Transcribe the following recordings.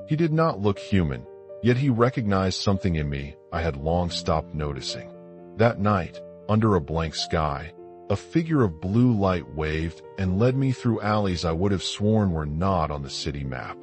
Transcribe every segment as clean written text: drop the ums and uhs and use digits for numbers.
He did not look human, yet he recognized something in me I had long stopped noticing. That night, under a blank sky, a figure of blue light waved and led me through alleys I would have sworn were not on the city map.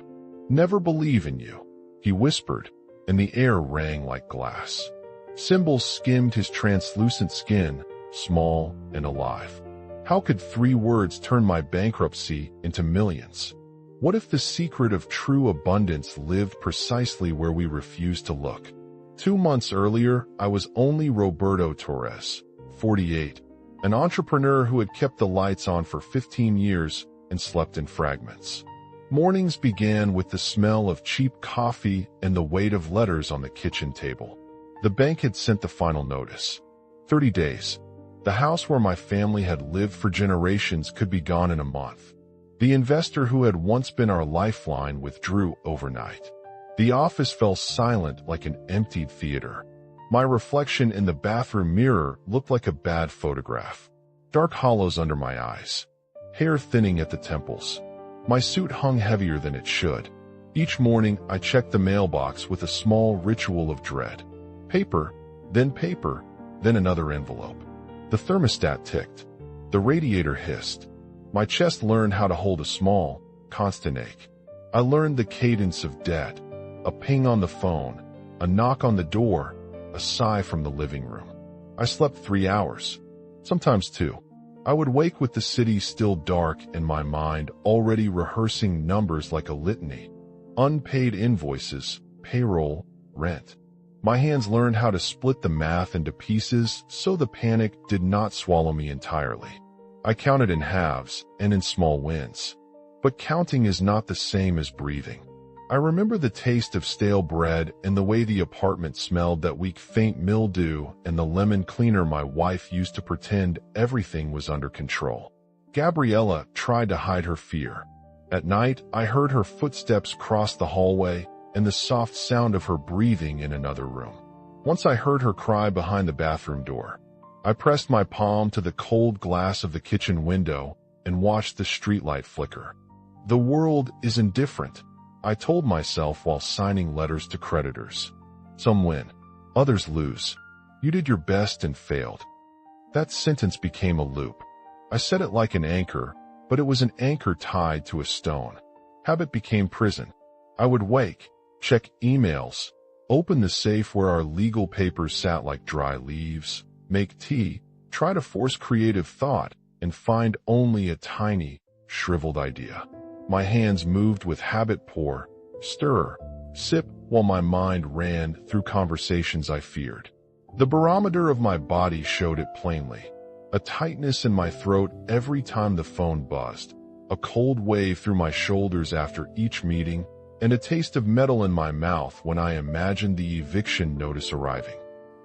"Never believe in you," he whispered, and the air rang like glass. Symbols skimmed his translucent skin, small and alive. How could 3 words turn my bankruptcy into millions? What if the secret of true abundance lived precisely where we refused to look? 2 months earlier, I was only Roberto Torres, 48, an entrepreneur who had kept the lights on for 15 years and slept in fragments. Mornings began with the smell of cheap coffee and the weight of letters on the kitchen table. The bank had sent the final notice. 30 days. The house where my family had lived for generations could be gone in a month. The investor who had once been our lifeline withdrew overnight. The office fell silent like an emptied theater. My reflection in the bathroom mirror looked like a bad photograph. Dark hollows under my eyes. Hair thinning at the temples. My suit hung heavier than it should. Each morning, I checked the mailbox with a small ritual of dread. Paper, then another envelope. The thermostat ticked. The radiator hissed. My chest learned how to hold a small, constant ache. I learned the cadence of debt. A ping on the phone, a knock on the door, a sigh from the living room. I slept 3 hours, sometimes 2. I would wake with the city still dark and my mind already rehearsing numbers like a litany. Unpaid invoices, payroll, rent. My hands learned how to split the math into pieces so the panic did not swallow me entirely. I counted in halves and in small wins. But counting is not the same as breathing. I remember the taste of stale bread and the way the apartment smelled that week, faint mildew, and the lemon cleaner my wife used to pretend everything was under control. Gabriella tried to hide her fear. At night, I heard her footsteps cross the hallway and the soft sound of her breathing in another room. Once I heard her cry behind the bathroom door. I pressed my palm to the cold glass of the kitchen window and watched the streetlight flicker. The world is indifferent, I told myself while signing letters to creditors. Some win, others lose. You did your best and failed. That sentence became a loop. I said it like an anchor, but it was an anchor tied to a stone. Habit became prison. I would wake, check emails, open the safe where our legal papers sat like dry leaves, make tea, try to force creative thought, and find only a tiny, shriveled idea. My hands moved with habit: pour, stir, sip, while my mind ran through conversations I feared. The barometer of my body showed it plainly. A tightness in my throat every time the phone buzzed, a cold wave through my shoulders after each meeting, and a taste of metal in my mouth when I imagined the eviction notice arriving.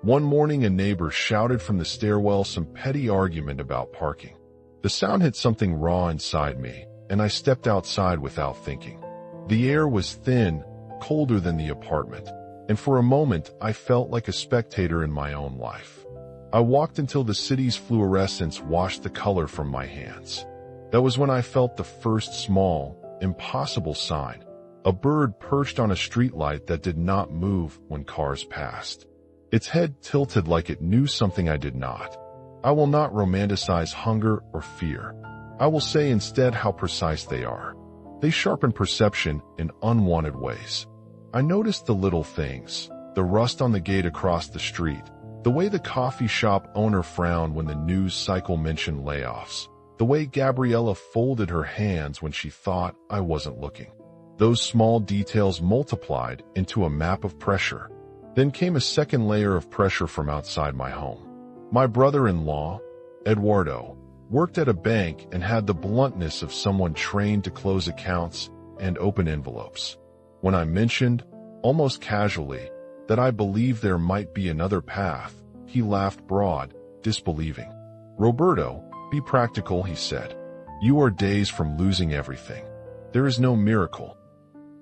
One morning a neighbor shouted from the stairwell some petty argument about parking. The sound hit something raw inside me, and I stepped outside without thinking. The air was thin, colder than the apartment, and for a moment I felt like a spectator in my own life. I walked until the city's fluorescence washed the color from my hands. That was when I felt the first small, impossible sign. A bird perched on a streetlight that did not move when cars passed. Its head tilted like it knew something I did not. I will not romanticize hunger or fear. I will say instead how precise they are. They sharpen perception in unwanted ways. I noticed the little things, the rust on the gate across the street, the way the coffee shop owner frowned when the news cycle mentioned layoffs, the way Gabriella folded her hands when she thought I wasn't looking. Those small details multiplied into a map of pressure. Then came a second layer of pressure from outside my home. My brother-in-law, Eduardo, worked at a bank and had the bluntness of someone trained to close accounts and open envelopes. When I mentioned, almost casually, that I believed there might be another path, he laughed broad, disbelieving. "Roberto, be practical," he said. "You are days from losing everything. There is no miracle."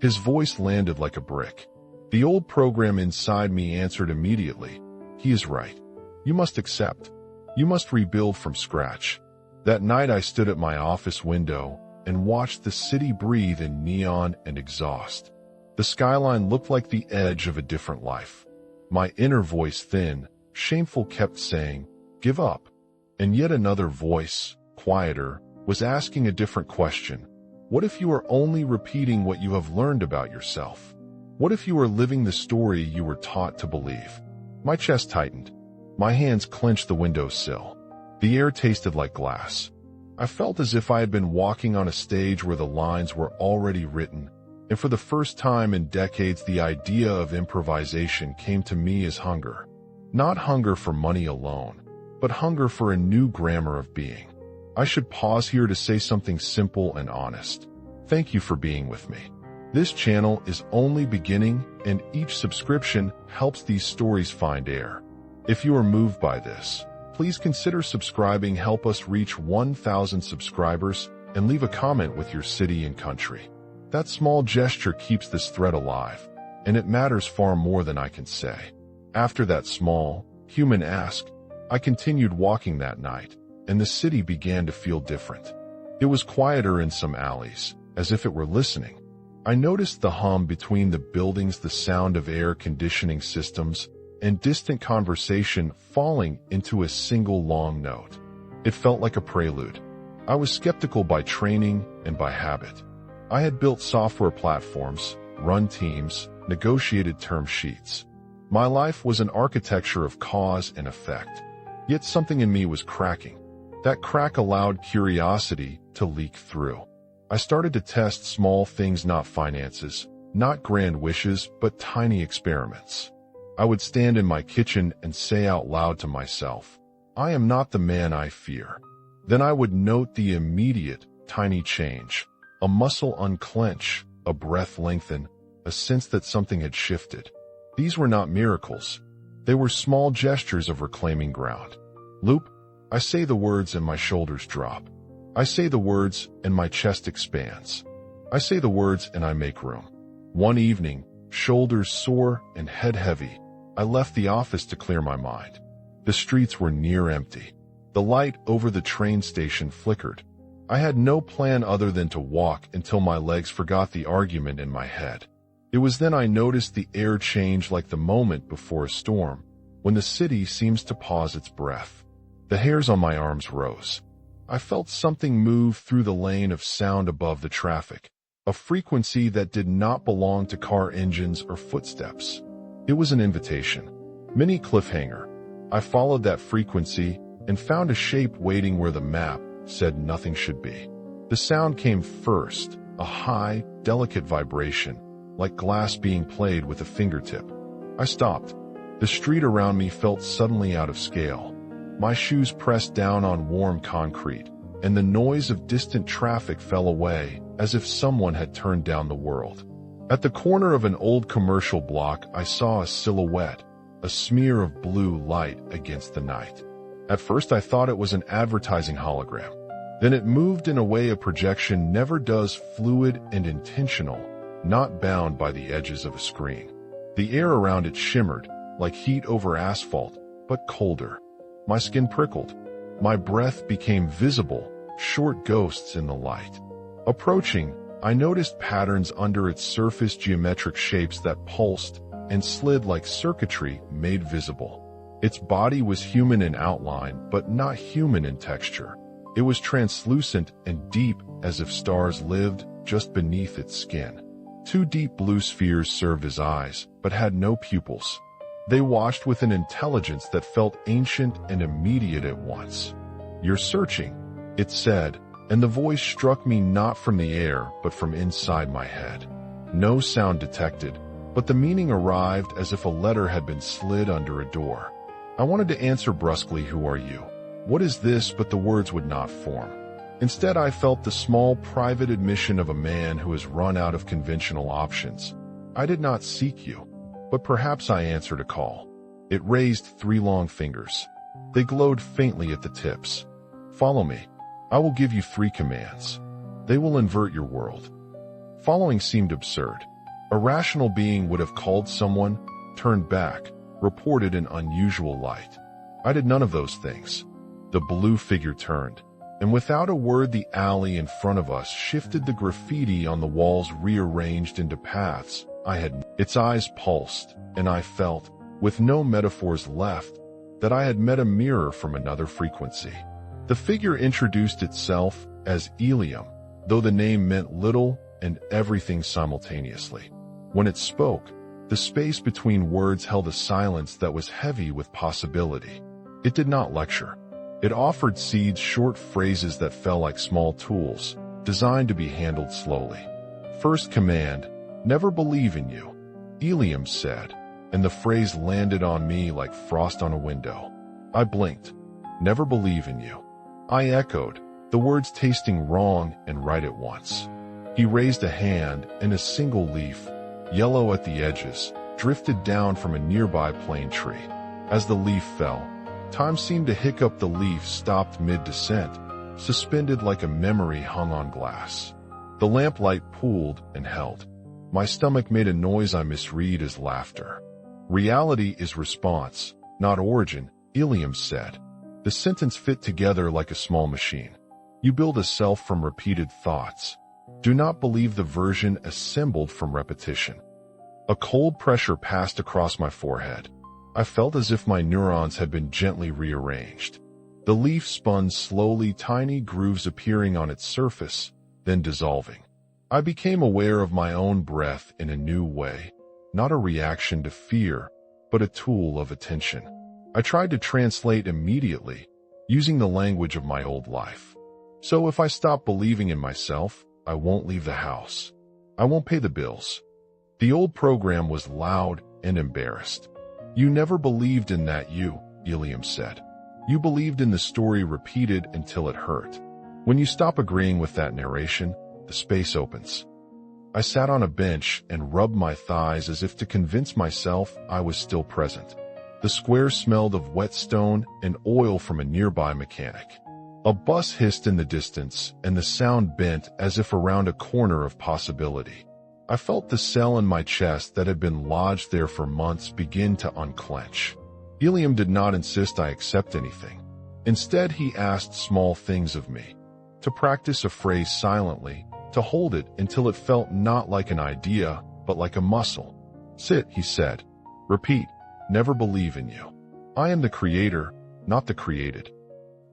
His voice landed like a brick. The old program inside me answered immediately. He is right. You must accept. You must rebuild from scratch. That night I stood at my office window and watched the city breathe in neon and exhaust. The skyline looked like the edge of a different life. My inner voice, thin, shameful, kept saying, "Give up." And yet another voice, quieter, was asking a different question. What if you are only repeating what you have learned about yourself? What if you are living the story you were taught to believe? My chest tightened. My hands clenched the windowsill. The air tasted like glass. I felt as if I had been walking on a stage where the lines were already written, and for the first time in decades the idea of improvisation came to me as hunger. Not hunger for money alone, but hunger for a new grammar of being. I should pause here to say something simple and honest. Thank you for being with me. This channel is only beginning, and each subscription helps these stories find air. If you are moved by this, please consider subscribing. Help us reach 1,000 subscribers, and leave a comment with your city and country. That small gesture keeps this thread alive, and it matters far more than I can say. After that small, human ask, I continued walking that night, and the city began to feel different. It was quieter in some alleys, as if it were listening. I noticed the hum between the buildings, the sound of air conditioning systems, and distant conversation falling into a single long note. It felt like a prelude. I was skeptical by training and by habit. I had built software platforms, run teams, negotiated term sheets. My life was an architecture of cause and effect. Yet something in me was cracking. That crack allowed curiosity to leak through. I started to test small things, not finances, not grand wishes, but tiny experiments. I would stand in my kitchen and say out loud to myself, "I am not the man I fear." Then I would note the immediate, tiny change. A muscle unclench, a breath lengthen, a sense that something had shifted. These were not miracles. They were small gestures of reclaiming ground. Loop, I say the words and my shoulders drop. I say the words and my chest expands. I say the words and I make room. One evening, shoulders sore and head heavy, I left the office to clear my mind. The streets were near empty. The light over the train station flickered. I had no plan other than to walk until my legs forgot the argument in my head. It was then I noticed the air change, like the moment before a storm, when the city seems to pause its breath. The hairs on my arms rose. I felt something move through the lane of sound above the traffic, a frequency that did not belong to car engines or footsteps. It was an invitation. Mini cliffhanger. I followed that frequency and found a shape waiting where the map said nothing should be. The sound came first, a high, delicate vibration, like glass being played with a fingertip. I stopped. The street around me felt suddenly out of scale. My shoes pressed down on warm concrete, and the noise of distant traffic fell away, as if someone had turned down the world. At the corner of an old commercial block, I saw a silhouette, a smear of blue light against the night. At first I thought it was an advertising hologram. Then it moved in a way a projection never does, fluid and intentional, not bound by the edges of a screen. The air around it shimmered, like heat over asphalt, but colder. My skin prickled. My breath became visible, short ghosts in the light. Approaching, I noticed patterns under its surface, geometric shapes that pulsed and slid like circuitry made visible. Its body was human in outline, but not human in texture. It was translucent and deep, as if stars lived just beneath its skin. Two deep blue spheres served as eyes, but had no pupils. They watched with an intelligence that felt ancient and immediate at once. "You're searching," it said, and the voice struck me not from the air but from inside my head. No sound detected, but the meaning arrived as if a letter had been slid under a door. I wanted to answer brusquely, "Who are you? What is this?" but the words would not form. Instead, I felt the small private admission of a man who has run out of conventional options. "I did not seek you, but perhaps I answered a call." It raised 3 long fingers. They glowed faintly at the tips. "Follow me. I will give you 3 commands. They will invert your world." Following seemed absurd. A rational being would have called someone, turned back, reported an unusual light. I did none of those things. The blue figure turned, and without a word the alley in front of us shifted. The graffiti on the walls rearranged into paths, Its eyes pulsed, and I felt, with no metaphors left, that I had met a mirror from another frequency. The figure introduced itself as Helium, though the name meant little and everything simultaneously. When it spoke, the space between words held a silence that was heavy with possibility. It did not lecture. It offered seeds, short phrases that fell like small tools, designed to be handled slowly. First command, never believe in you, Helium said, and the phrase landed on me like frost on a window. I blinked. Never believe in you. I echoed, the words tasting wrong and right at once. He raised a hand, and a single leaf, yellow at the edges, drifted down from a nearby plane tree. As the leaf fell, time seemed to hiccup. The leaf stopped mid-descent, suspended like a memory hung on glass. The lamplight pooled and held. My stomach made a noise I misread as laughter. Reality is response, not origin, Helium said. The sentence fit together like a small machine. You build a self from repeated thoughts. Do not believe the version assembled from repetition. A cold pressure passed across my forehead. I felt as if my neurons had been gently rearranged. The leaf spun slowly, tiny grooves appearing on its surface, then dissolving. I became aware of my own breath in a new way, not a reaction to fear, but a tool of attention. I tried to translate immediately, using the language of my old life. So if I stop believing in myself, I won't leave the house. I won't pay the bills. The old program was loud and embarrassed. You never believed in that, you, Helium said. You believed in the story repeated until it hurt. When you stop agreeing with that narration, the space opens. I sat on a bench and rubbed my thighs as if to convince myself I was still present. The square smelled of wet stone and oil from a nearby mechanic. A bus hissed in the distance, and the sound bent as if around a corner of possibility. I felt the cell in my chest that had been lodged there for months begin to unclench. Helium did not insist I accept anything. Instead, he asked small things of me. To practice a phrase silently, to hold it until it felt not like an idea, but like a muscle. Sit, he said. Repeat, never believe in you. I am the creator, not the created.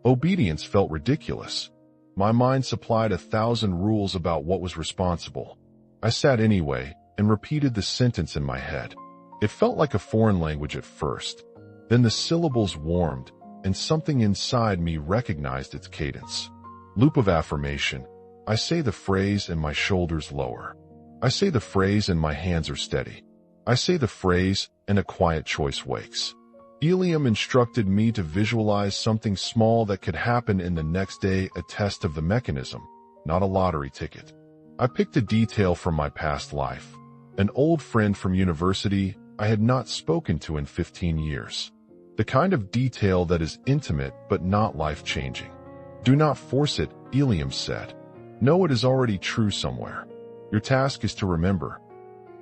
Obedience felt ridiculous. My mind supplied 1,000 rules about what was responsible. I sat anyway and repeated the sentence in my head. It felt like a foreign language at first. Then the syllables warmed, and something inside me recognized its cadence. Loop of affirmation. I say the phrase and my shoulders lower. I say the phrase and my hands are steady. I say the phrase and a quiet choice wakes. Helium instructed me to visualize something small that could happen in the next day, a test of the mechanism, not a lottery ticket. I picked a detail from my past life. An old friend from university I had not spoken to in 15 years. The kind of detail that is intimate but not life-changing. Do not force it, Helium said. Know it is already true somewhere. Your task is to remember.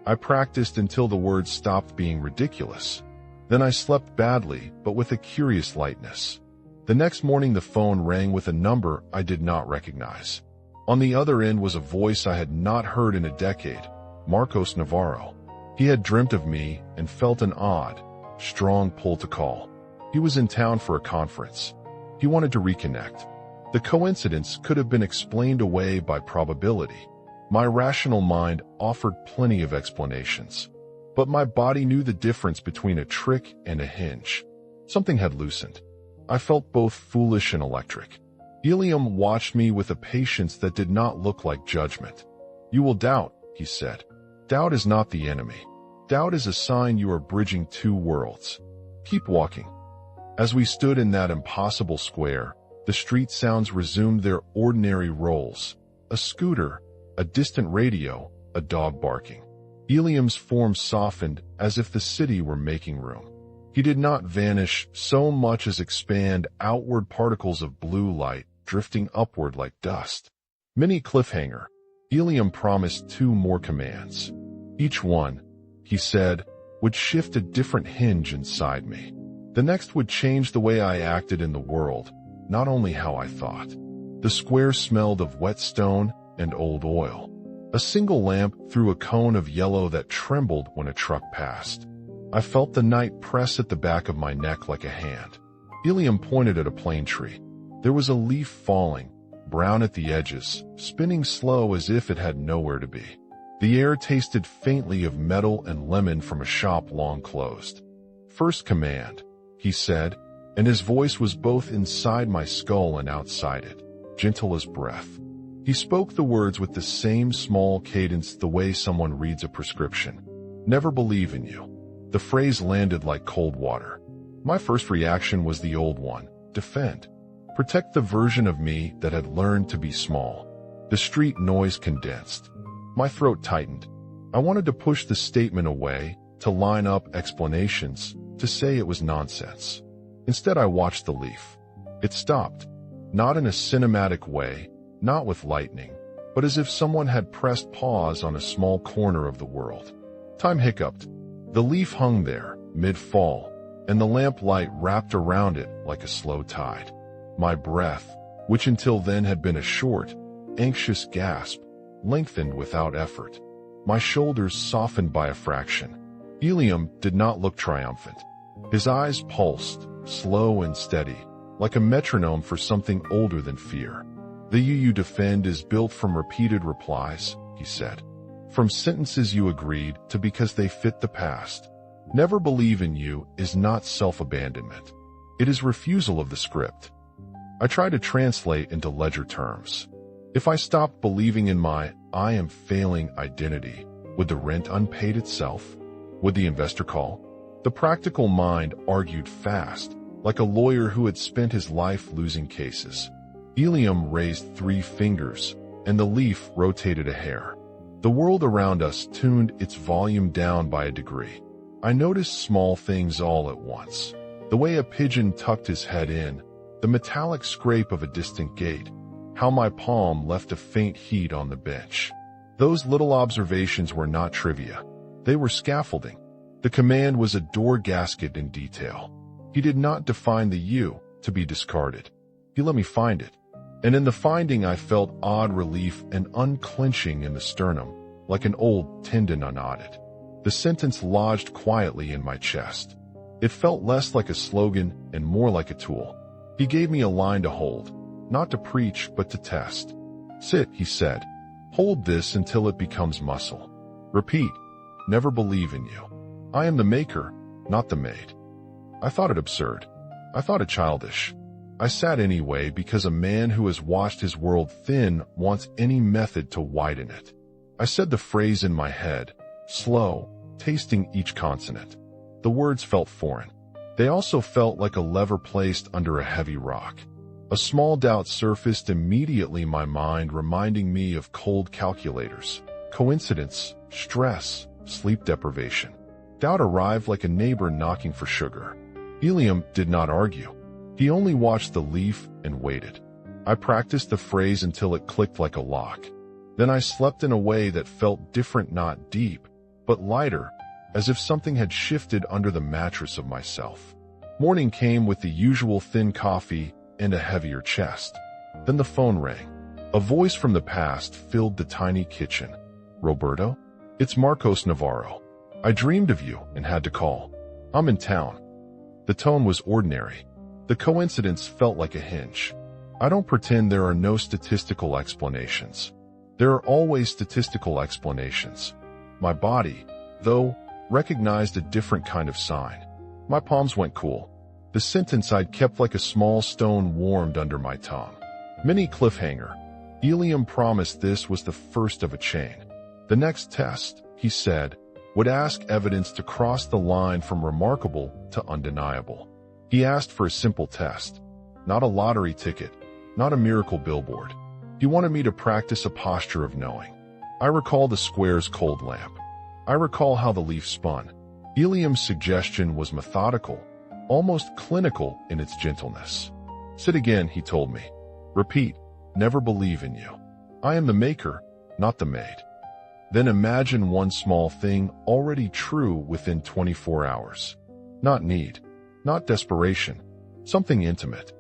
I practiced until the words stopped being ridiculous. Then I slept badly, but with a curious lightness. The next morning the phone rang with a number I did not recognize. On the other end was a voice I had not heard in a decade, Marcos Navarro. He had dreamt of me and felt an odd, strong pull to call. He was in town for a conference. He wanted to reconnect. The coincidence could have been explained away by probability. My rational mind offered plenty of explanations. But my body knew the difference between a trick and a hinge. Something had loosened. I felt both foolish and electric. Helium watched me with a patience that did not look like judgment. You will doubt, he said. Doubt is not the enemy. Doubt is a sign you are bridging two worlds. Keep walking. As we stood in that impossible square, the street sounds resumed their ordinary roles. A scooter, a distant radio, a dog barking. Helium's form softened as if the city were making room. He did not vanish so much as expand outward, particles of blue light drifting upward like dust. Mini cliffhanger. Helium promised 2 more commands. Each one, he said, would shift a different hinge inside me. The next would change the way I acted in the world, not only how I thought. The square smelled of wet stone and old oil. A single lamp threw a cone of yellow that trembled when a truck passed. I felt the night press at the back of my neck like a hand. Helium pointed at a plane tree. There was a leaf falling, brown at the edges, spinning slow as if it had nowhere to be. The air tasted faintly of metal and lemon from a shop long closed. "First command," he said, and his voice was both inside my skull and outside it, gentle as breath. He spoke the words with the same small cadence the way someone reads a prescription. "Never believe in you." The phrase landed like cold water. My first reaction was the old one: defend. Protect the version of me that had learned to be small. The street noise condensed. My throat tightened. I wanted to push the statement away, to line up explanations, to say it was nonsense. Instead, I watched the leaf. It stopped. Not in a cinematic way, not with lightning, but as if someone had pressed pause on a small corner of the world. Time hiccuped. The leaf hung there, mid-fall, and the lamplight wrapped around it like a slow tide. My breath, which until then had been a short, anxious gasp, lengthened without effort. My shoulders softened by a fraction. Helium did not look triumphant. His eyes pulsed, slow and steady, like a metronome for something older than fear. "The you defend is built from repeated replies," he said. "From sentences you agreed to because they fit the past. Never believe in you is not self-abandonment. It is refusal of the script." I tried to translate into ledger terms. If I stopped believing in my "I am failing" identity, would the rent unpaid itself? Would the investor call? The practical mind argued fast, like a lawyer who had spent his life losing cases. Helium raised 3 fingers, and the leaf rotated a hair. The world around us tuned its volume down by a degree. I noticed small things all at once. The way a pigeon tucked his head in, the metallic scrape of a distant gate, how my palm left a faint heat on the bench. Those little observations were not trivia. They were scaffolding. The command was a door gasket in detail. He did not define the you to be discarded. He let me find it. And in the finding I felt odd relief and unclenching in the sternum, like an old tendon unknotted. The sentence lodged quietly in my chest. It felt less like a slogan and more like a tool. He gave me a line to hold, not to preach but to test. "Sit," he said. "Hold this until it becomes muscle. Repeat, never believe in you. I am the maker, not the made." I thought it absurd. I thought it childish. I sat anyway because a man who has watched his world thin wants any method to widen it. I said the phrase in my head, slow, tasting each consonant. The words felt foreign. They also felt like a lever placed under a heavy rock. A small doubt surfaced immediately in my mind, reminding me of cold calculators, coincidence, stress, sleep deprivation. Doubt arrived like a neighbor knocking for sugar. Helium did not argue. He only watched the leaf and waited. I practiced the phrase until it clicked like a lock. Then I slept in a way that felt different, not deep, but lighter, as if something had shifted under the mattress of myself. Morning came with the usual thin coffee and a heavier chest. Then the phone rang. A voice from the past filled the tiny kitchen. "Roberto? It's Marcos Navarro. I dreamed of you and had to call. I'm in town." The tone was ordinary. The coincidence felt like a hinge. I don't pretend there are no statistical explanations. There are always statistical explanations. My body, though, recognized a different kind of sign. My palms went cool. The sentence I'd kept like a small stone warmed under my tongue. Mini cliffhanger. Helium promised this was the first of a chain. The next test, he said, would ask evidence to cross the line from remarkable to undeniable. He asked for a simple test, not a lottery ticket, not a miracle billboard. He wanted me to practice a posture of knowing. I recall the square's cold lamp. I recall how the leaf spun. Helium's suggestion was methodical, almost clinical in its gentleness. "Sit again," he told me. "Repeat, never believe in you. I am the maker, not the made." Then imagine one small thing already true within 24 hours. Not need, not desperation, something intimate.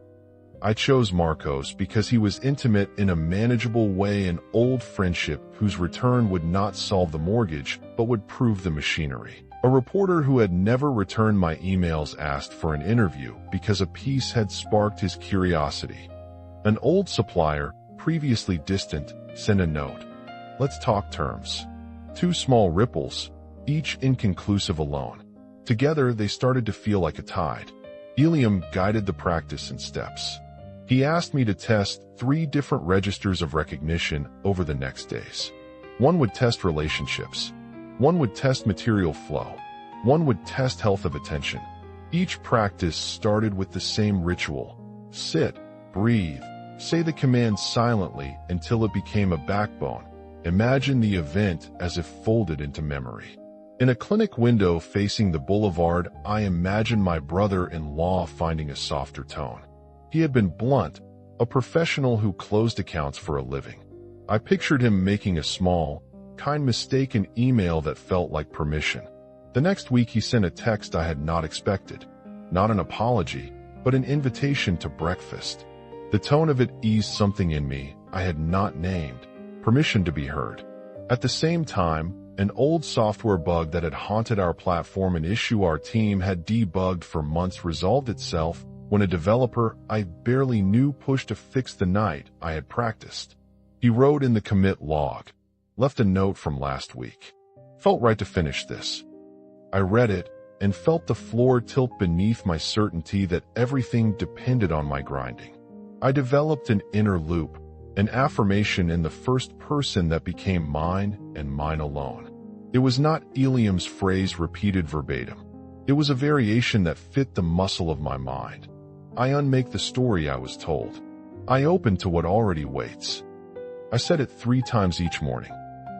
I chose Marcos because he was intimate in a manageable way, an old friendship whose return would not solve the mortgage, but would prove the machinery. A reporter who had never returned my emails asked for an interview because a piece had sparked his curiosity. An old supplier, previously distant, sent a note. Let's talk terms. 2 small ripples, each inconclusive alone. Together, they started to feel like a tide. Helium guided the practice in steps. He asked me to test 3 different registers of recognition over the next days. 1 would test relationships. 1 would test material flow. 1 would test health of attention. Each practice started with the same ritual. Sit, breathe, say the command silently until it became a backbone. Imagine the event as if folded into memory. In a clinic window facing the boulevard, I imagined my brother-in-law finding a softer tone. He had been blunt, a professional who closed accounts for a living. I pictured him making a small, kind mistake in email that felt like permission. The next week he sent a text I had not expected. Not an apology, but an invitation to breakfast. The tone of it eased something in me I had not named, permission to be heard. At the same time, an old software bug that had haunted our platform, an issue our team had debugged for months, resolved itself when a developer I barely knew pushed to fix the night I had practiced. He wrote in the commit log, left a note from last week. Felt right to finish this. I read it and felt the floor tilt beneath my certainty that everything depended on my grinding. I developed an inner loop, an affirmation in the first person that became mine and mine alone. It was not Eliam's phrase repeated verbatim. It was a variation that fit the muscle of my mind. I unmake the story I was told. I open to what already waits. I said it 3 times each morning.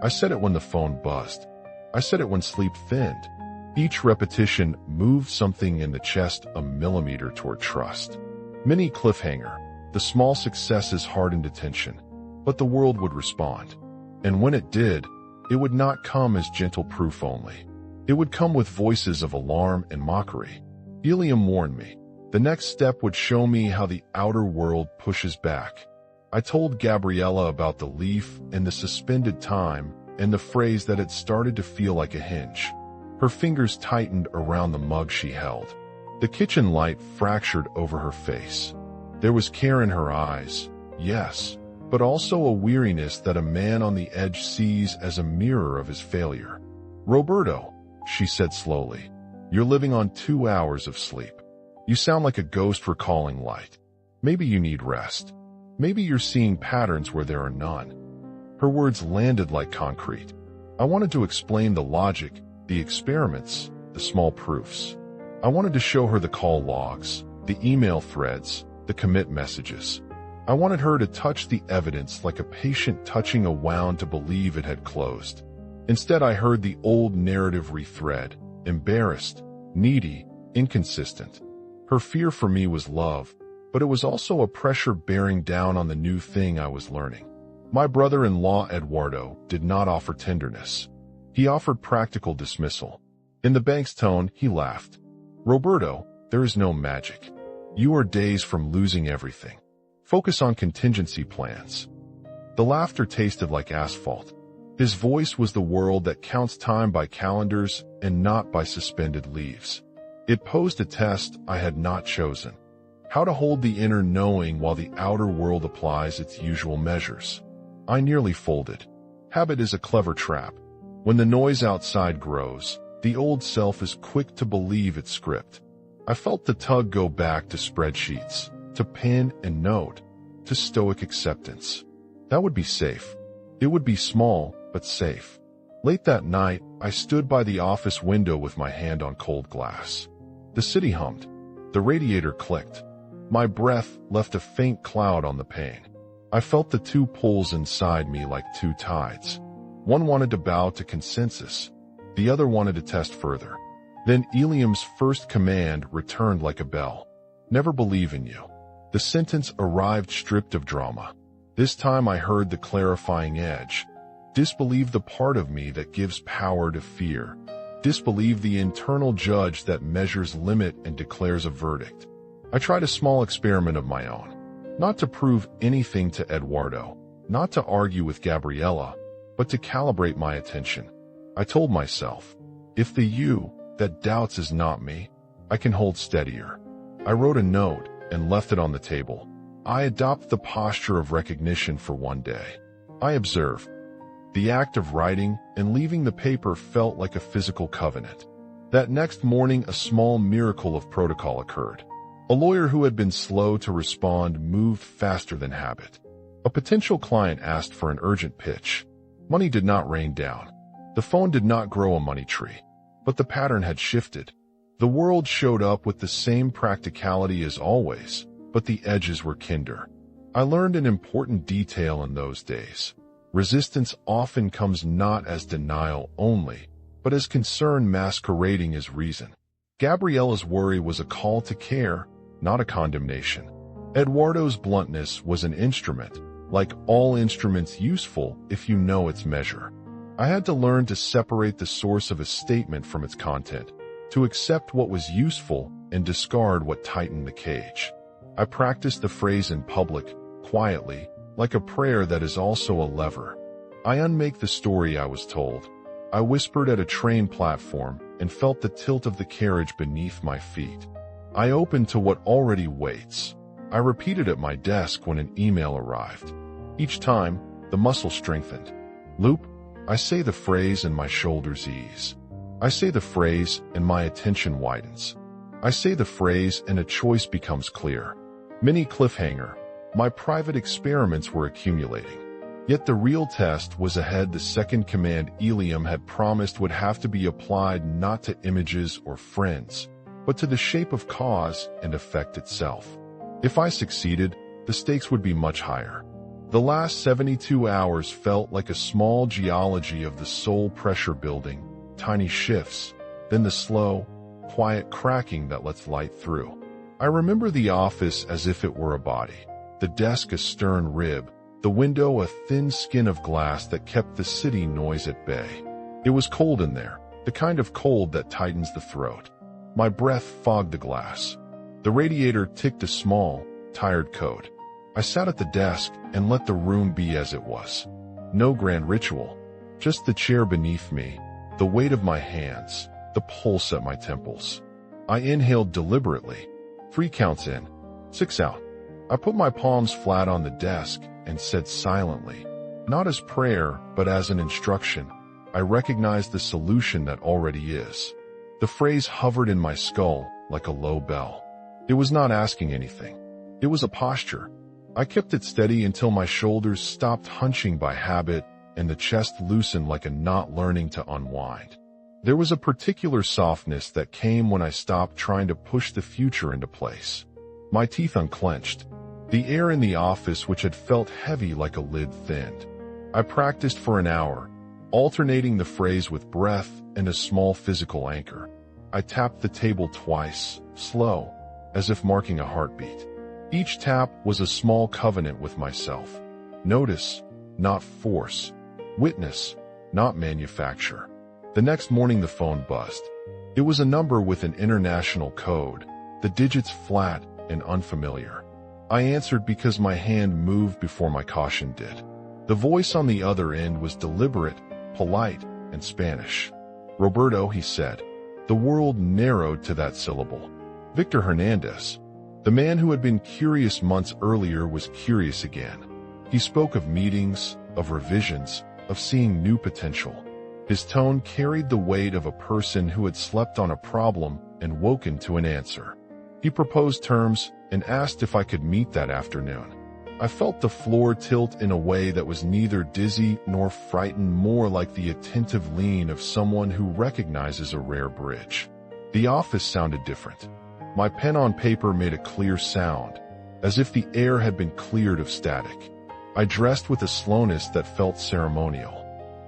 I said it when the phone buzzed. I said it when sleep thinned. Each repetition moved something in the chest a millimeter toward trust. Mini cliffhanger. The small successes hardened attention, but the world would respond. And when it did, it would not come as gentle proof only. It would come with voices of alarm and mockery. Helium warned me. The next step would show me how the outer world pushes back. I told Gabriella about the leaf and the suspended time and the phrase that had started to feel like a hinge. Her fingers tightened around the mug she held. The kitchen light fractured over her face. There was care in her eyes, yes, but also a weariness that a man on the edge sees as a mirror of his failure. Roberto, she said slowly, you're living on 2 hours of sleep. You sound like a ghost recalling light. Maybe you need rest. Maybe you're seeing patterns where there are none. Her words landed like concrete. I wanted to explain the logic, the experiments, the small proofs. I wanted to show her the call logs, the email threads, the commit messages. I wanted her to touch the evidence like a patient touching a wound to believe it had closed. Instead, I heard the old narrative rethread, embarrassed, needy, inconsistent. Her fear for me was love, but it was also a pressure bearing down on the new thing I was learning. My brother-in-law Eduardo did not offer tenderness. He offered practical dismissal. In the bank's tone, he laughed. Roberto, there is no magic. You are days from losing everything. Focus on contingency plans. The laughter tasted like asphalt. His voice was the world that counts time by calendars and not by suspended leaves. It posed a test I had not chosen. How to hold the inner knowing while the outer world applies its usual measures. I nearly folded. Habit is a clever trap. When the noise outside grows, the old self is quick to believe its script. I felt the tug go back to spreadsheets, to pen and note, to stoic acceptance. That would be safe. It would be small, but safe. Late that night, I stood by the office window with my hand on cold glass. The city hummed. The radiator clicked. My breath left a faint cloud on the pane. I felt the 2 pulls inside me like 2 tides. One wanted to bow to consensus. The other wanted to test further. Then Eliam's first command returned like a bell. Never believe in you. The sentence arrived stripped of drama. This time I heard the clarifying edge. Disbelieve the part of me that gives power to fear. Disbelieve the internal judge that measures limit and declares a verdict. I tried a small experiment of my own. Not to prove anything to Eduardo, not to argue with Gabriella, but to calibrate my attention. I told myself, if the you that doubts is not me, I can hold steadier. I wrote a note and left it on the table. I adopt the posture of recognition for one day. I observe. The act of writing and leaving the paper felt like a physical covenant. That next morning, a small miracle of protocol occurred. A lawyer who had been slow to respond moved faster than habit. A potential client asked for an urgent pitch. Money did not rain down. The phone did not grow a money tree. But the pattern had shifted. The world showed up with the same practicality as always, but the edges were kinder. I learned an important detail in those days. Resistance often comes not as denial only, but as concern masquerading as reason. Gabriella's worry was a call to care, not a condemnation. Eduardo's bluntness was an instrument, like all instruments useful if you know its measure. I had to learn to separate the source of a statement from its content, to accept what was useful and discard what tightened the cage. I practiced the phrase in public, quietly, like a prayer that is also a lever. I unmake the story I was told. I whispered at a train platform and felt the tilt of the carriage beneath my feet. I opened to what already waits. I repeated at my desk when an email arrived. Each time, the muscle strengthened. Loop, I say the phrase and my shoulders ease. I say the phrase and my attention widens. I say the phrase and a choice becomes clear. Mini cliffhanger. My private experiments were accumulating. Yet the real test was ahead. The second command Eliam had promised would have to be applied not to images or friends, but to the shape of cause and effect itself. If I succeeded, the stakes would be much higher. The last 72 hours felt like a small geology of the soul, pressure building, tiny shifts, then the slow, quiet cracking that lets light through. I remember the office as if it were a body, the desk a stern rib, the window a thin skin of glass that kept the city noise at bay. It was cold in there, the kind of cold that tightens the throat. My breath fogged the glass. The radiator ticked a small, tired code. I sat at the desk and let the room be as it was. No grand ritual, just the chair beneath me, the weight of my hands, the pulse at my temples. I inhaled deliberately. 3 counts in, 6 out. I put my palms flat on the desk and said silently, not as prayer, but as an instruction, I recognized the solution that already is. The phrase hovered in my skull like a low bell. It was not asking anything. It was a posture. I kept it steady until my shoulders stopped hunching by habit and the chest loosened like a knot learning to unwind. There was a particular softness that came when I stopped trying to push the future into place. My teeth unclenched. The air in the office, which had felt heavy like a lid, thinned. I practiced for an hour, alternating the phrase with breath and a small physical anchor. I tapped the table twice, slow, as if marking a heartbeat. Each tap was a small covenant with myself. Notice, not force. Witness, not manufacture. The next morning the phone buzzed. It was a number with an international code, the digits flat and unfamiliar. I answered because my hand moved before my caution did. The voice on the other end was deliberate, polite, and Spanish. Roberto, he said. The world narrowed to that syllable. Victor Hernandez. The man who had been curious months earlier was curious again. He spoke of meetings, of revisions, of seeing new potential. His tone carried the weight of a person who had slept on a problem and woken to an answer. He proposed terms and asked if I could meet that afternoon. I felt the floor tilt in a way that was neither dizzy nor frightened, more like the attentive lean of someone who recognizes a rare bridge. The office sounded different. My pen on paper made a clear sound, as if the air had been cleared of static. I dressed with a slowness that felt ceremonial.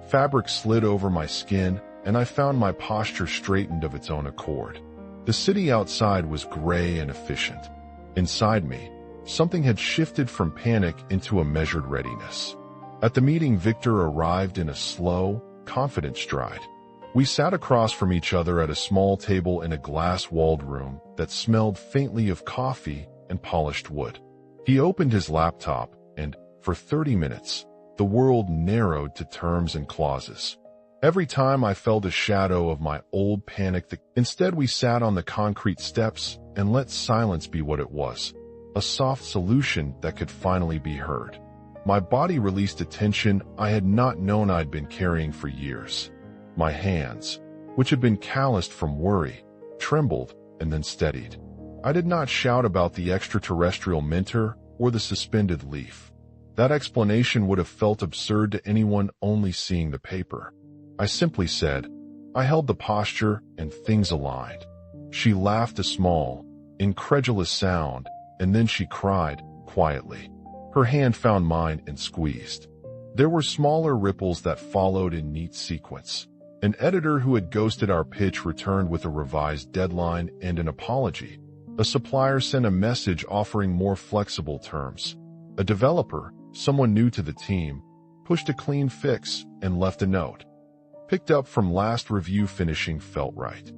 Fabric slid over my skin, and I found my posture straightened of its own accord. The city outside was gray and efficient. Inside me, something had shifted from panic into a measured readiness. At the meeting, Victor arrived in a slow, confident stride. We sat across from each other at a small table in a glass-walled room that smelled faintly of coffee and polished wood. He opened his laptop, and, for 30 minutes, the world narrowed to terms and clauses. Every time I felt a shadow of my old panic, instead we sat on the concrete steps and let silence be what it was, a soft solution that could finally be heard. My body released a tension I had not known I'd been carrying for years. My hands, which had been calloused from worry, trembled and then steadied. I did not shout about the extraterrestrial mentor or the suspended leaf. That explanation would have felt absurd to anyone only seeing the paper. I simply said, I held the posture and things aligned. She laughed a small, incredulous sound, and then she cried, quietly. Her hand found mine and squeezed. There were smaller ripples that followed in neat sequence. An editor who had ghosted our pitch returned with a revised deadline and an apology. A supplier sent a message offering more flexible terms. A developer, someone new to the team, pushed a clean fix and left a note. Picked up from last review, finishing felt right.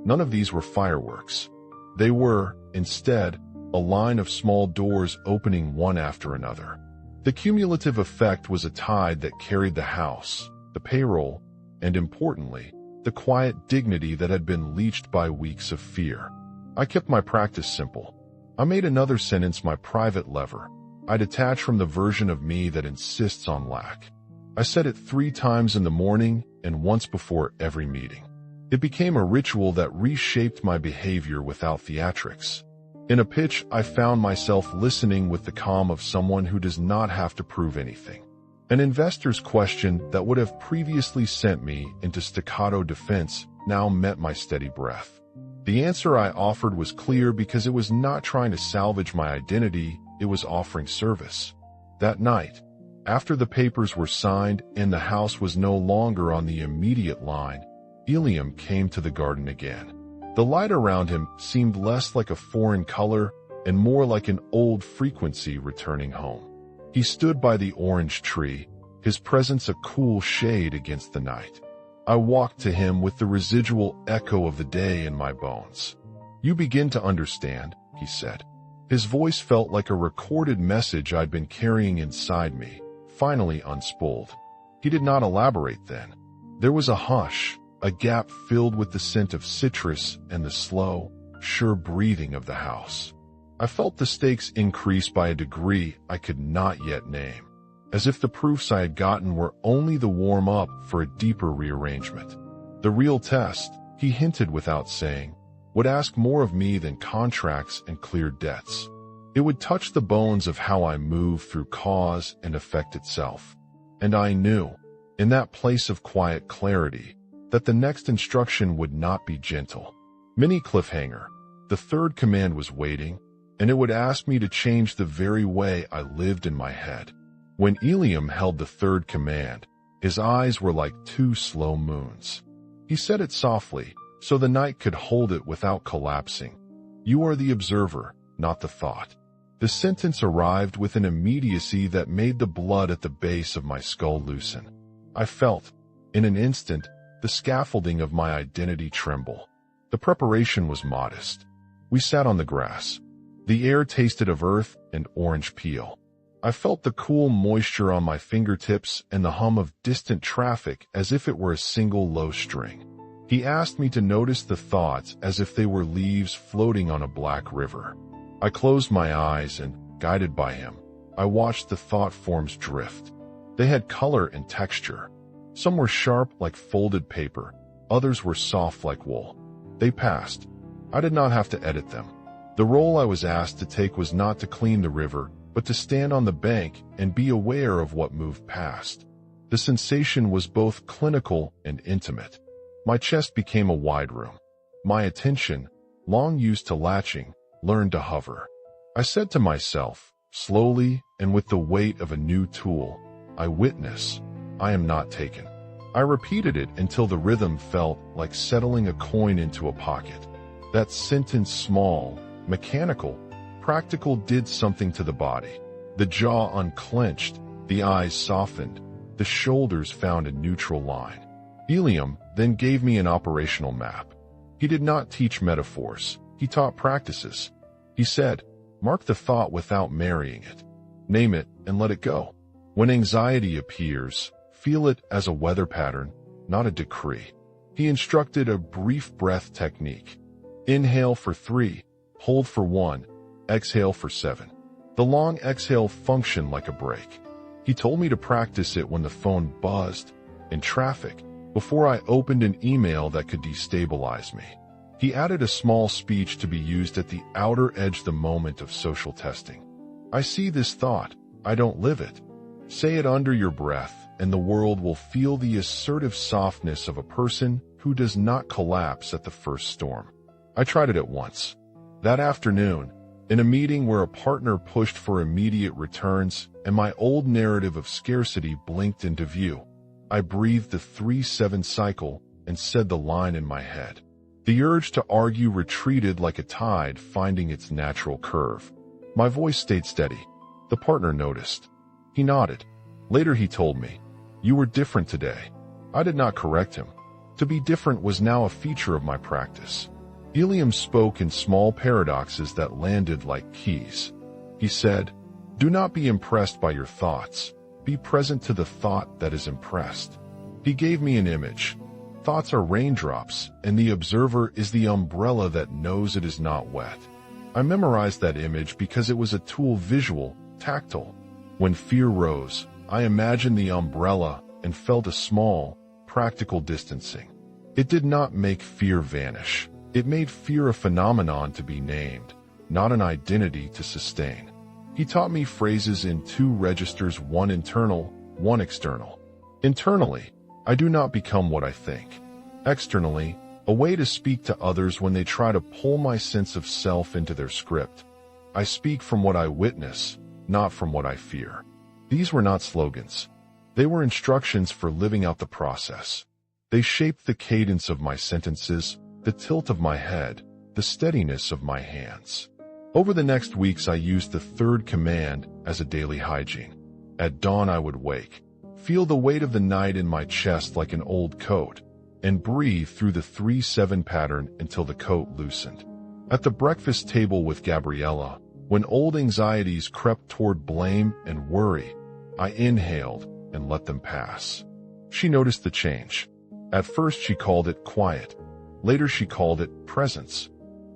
None of these were fireworks. They were, instead, a line of small doors opening one after another. The cumulative effect was a tide that carried the house, the payroll, and importantly, the quiet dignity that had been leached by weeks of fear. I kept my practice simple. I made another sentence my private lever. I detach from the version of me that insists on lack. I said it 3 times in the morning and once before every meeting. It became a ritual that reshaped my behavior without theatrics. In a pitch, I found myself listening with the calm of someone who does not have to prove anything. An investor's question that would have previously sent me into staccato defense now met my steady breath. The answer I offered was clear because it was not trying to salvage my identity, it was offering service. That night, after the papers were signed and the house was no longer on the immediate line, Ilium came to the garden again. The light around him seemed less like a foreign color and more like an old frequency returning home. He stood by the orange tree, his presence a cool shade against the night. I walked to him with the residual echo of the day in my bones. You begin to understand, he said. His voice felt like a recorded message I'd been carrying inside me, finally unspooled. He did not elaborate then. There was a hush, a gap filled with the scent of citrus and the slow, sure breathing of the house. I felt the stakes increase by a degree I could not yet name, as if the proofs I had gotten were only the warm-up for a deeper rearrangement. The real test, he hinted without saying, would ask more of me than contracts and clear debts. It would touch the bones of how I move through cause and effect itself. And I knew, in that place of quiet clarity, that the next instruction would not be gentle. Mini cliffhanger. The third command was waiting, and it would ask me to change the very way I lived in my head. When Ilium held the third command, his eyes were like 2 slow moons. He said it softly, so the night could hold it without collapsing. You are the observer, not the thought. The sentence arrived with an immediacy that made the blood at the base of my skull loosen. I felt, in an instant, the scaffolding of my identity tremble. The preparation was modest. We sat on the grass. The air tasted of earth and orange peel. I felt the cool moisture on my fingertips and the hum of distant traffic as if it were a single low string. He asked me to notice the thoughts as if they were leaves floating on a black river. I closed my eyes and, guided by him, I watched the thought forms drift. They had color and texture. Some were sharp like folded paper, others were soft like wool. They passed. I did not have to edit them. The role I was asked to take was not to clean the river, but to stand on the bank and be aware of what moved past. The sensation was both clinical and intimate. My chest became a wide room. My attention, long used to latching, learned to hover. I said to myself, slowly and with the weight of a new tool, I witness, I am not taken. I repeated it until the rhythm felt like settling a coin into a pocket. That sentence, small, mechanical, practical, did something to the body. The jaw unclenched, the eyes softened, the shoulders found a neutral line. Ilium then gave me an operational map. He did not teach metaphors, he taught practices. He said, Mark the thought without marrying it. Name it and let it go. When anxiety appears, feel it as a weather pattern, not a decree. He instructed a brief breath technique. Inhale for 3, hold for 1, exhale for 7. The long exhale functioned like a break. He told me to practice it when the phone buzzed, in traffic, before I opened an email that could destabilize me. He added a small speech to be used at the outer edge the moment of social testing. I see this thought, I don't live it. Say it under your breath, and the world will feel the assertive softness of a person who does not collapse at the first storm. I tried it at once. That afternoon, in a meeting where a partner pushed for immediate returns and my old narrative of scarcity blinked into view, I breathed the 3-7 cycle and said the line in my head. The urge to argue retreated like a tide finding its natural curve. My voice stayed steady. The partner noticed. He nodded. Later he told me, "You were different today." I did not correct him. To be different was now a feature of my practice. Helium spoke in small paradoxes that landed like keys. He said, "Do not be impressed by your thoughts. Be present to the thought that is impressed." He gave me an image. Thoughts are raindrops, and the observer is the umbrella that knows it is not wet. I memorized that image because it was a tool visual, tactile. When fear rose, I imagined the umbrella and felt a small, practical distancing. It did not make fear vanish. It made fear a phenomenon to be named, not an identity to sustain. He taught me phrases in 2 registers, one internal, one external. Internally, I do not become what I think. Externally, a way to speak to others when they try to pull my sense of self into their script. I speak from what I witness, not from what I fear. These were not slogans. They were instructions for living out the process. They shaped the cadence of my sentences, the tilt of my head, the steadiness of my hands. Over the next weeks, I used the 3rd command as a daily hygiene. At dawn, I would wake, feel the weight of the night in my chest like an old coat, and breathe through the 3-7 pattern until the coat loosened. At the breakfast table with Gabriella, when old anxieties crept toward blame and worry, I inhaled and let them pass. She noticed the change. At first, she called it quiet. Later, she called it presence.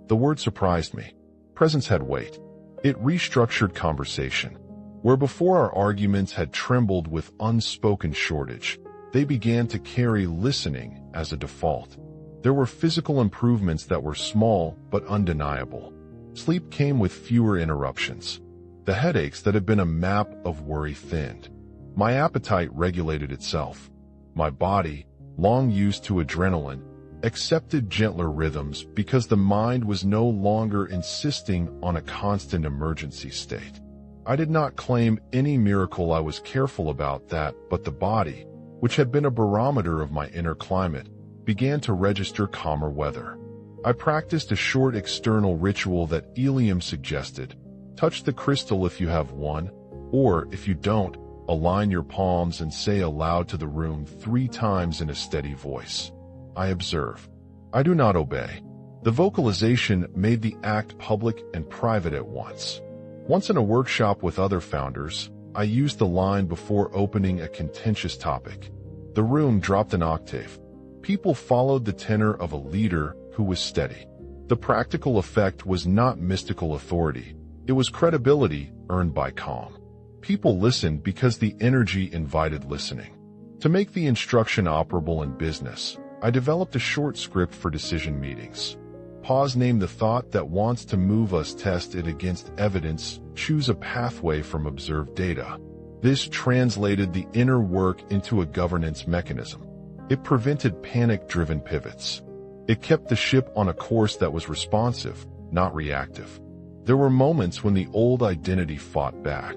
The word surprised me. Presence had weight. It restructured conversation. Where before our arguments had trembled with unspoken shortage, they began to carry listening as a default. There were physical improvements that were small but undeniable. Sleep came with fewer interruptions. The headaches that had been a map of worry thinned. My appetite regulated itself. My body, long used to adrenaline, accepted gentler rhythms because the mind was no longer insisting on a constant emergency state. I did not claim any miracle. I was careful about that, but the body, which had been a barometer of my inner climate, began to register calmer weather. I practiced a short external ritual that Helium suggested. Touch the crystal if you have one, or if you don't, align your palms and say aloud to the room 3 times in a steady voice. I observe. I do not obey. The vocalization made the act public and private at once. Once in a workshop with other founders, I used the line before opening a contentious topic. The room dropped an octave. People followed the tenor of a leader who was steady. The practical effect was not mystical authority. It was credibility earned by calm. People listened because the energy invited listening. To make the instruction operable in business, I developed a short script for decision meetings. Pause, name the thought that wants to move us, test it against evidence, choose a pathway from observed data. This translated the inner work into a governance mechanism. It prevented panic-driven pivots. It kept the ship on a course that was responsive, not reactive. There were moments when the old identity fought back.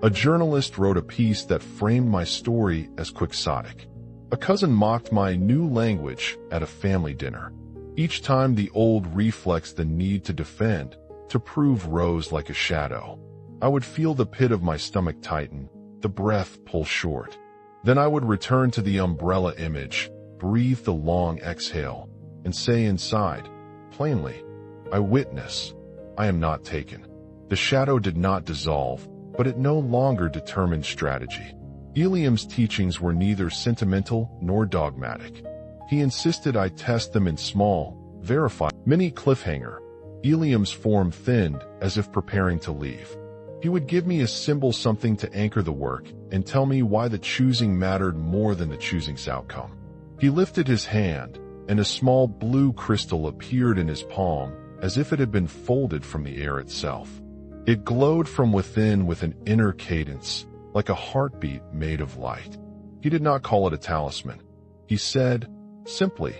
A journalist wrote a piece that framed my story as quixotic. A cousin mocked my new language at a family dinner. Each time the old reflex, the need to defend, to prove, rose like a shadow. I would feel the pit of my stomach tighten, the breath pull short. Then I would return to the umbrella image, breathe the long exhale, and say inside, plainly, I witness, I am not taken. The shadow did not dissolve, but it no longer determined strategy. Eliam's teachings were neither sentimental nor dogmatic. He insisted I test them in small, verified, mini cliffhanger. Eliam's form thinned as if preparing to leave. He would give me a symbol, something to anchor the work, and tell me why the choosing mattered more than the choosing's outcome. He lifted his hand, and a small blue crystal appeared in his palm, as if it had been folded from the air itself. It glowed from within with an inner cadence, like a heartbeat made of light. He did not call it a talisman. He said, simply,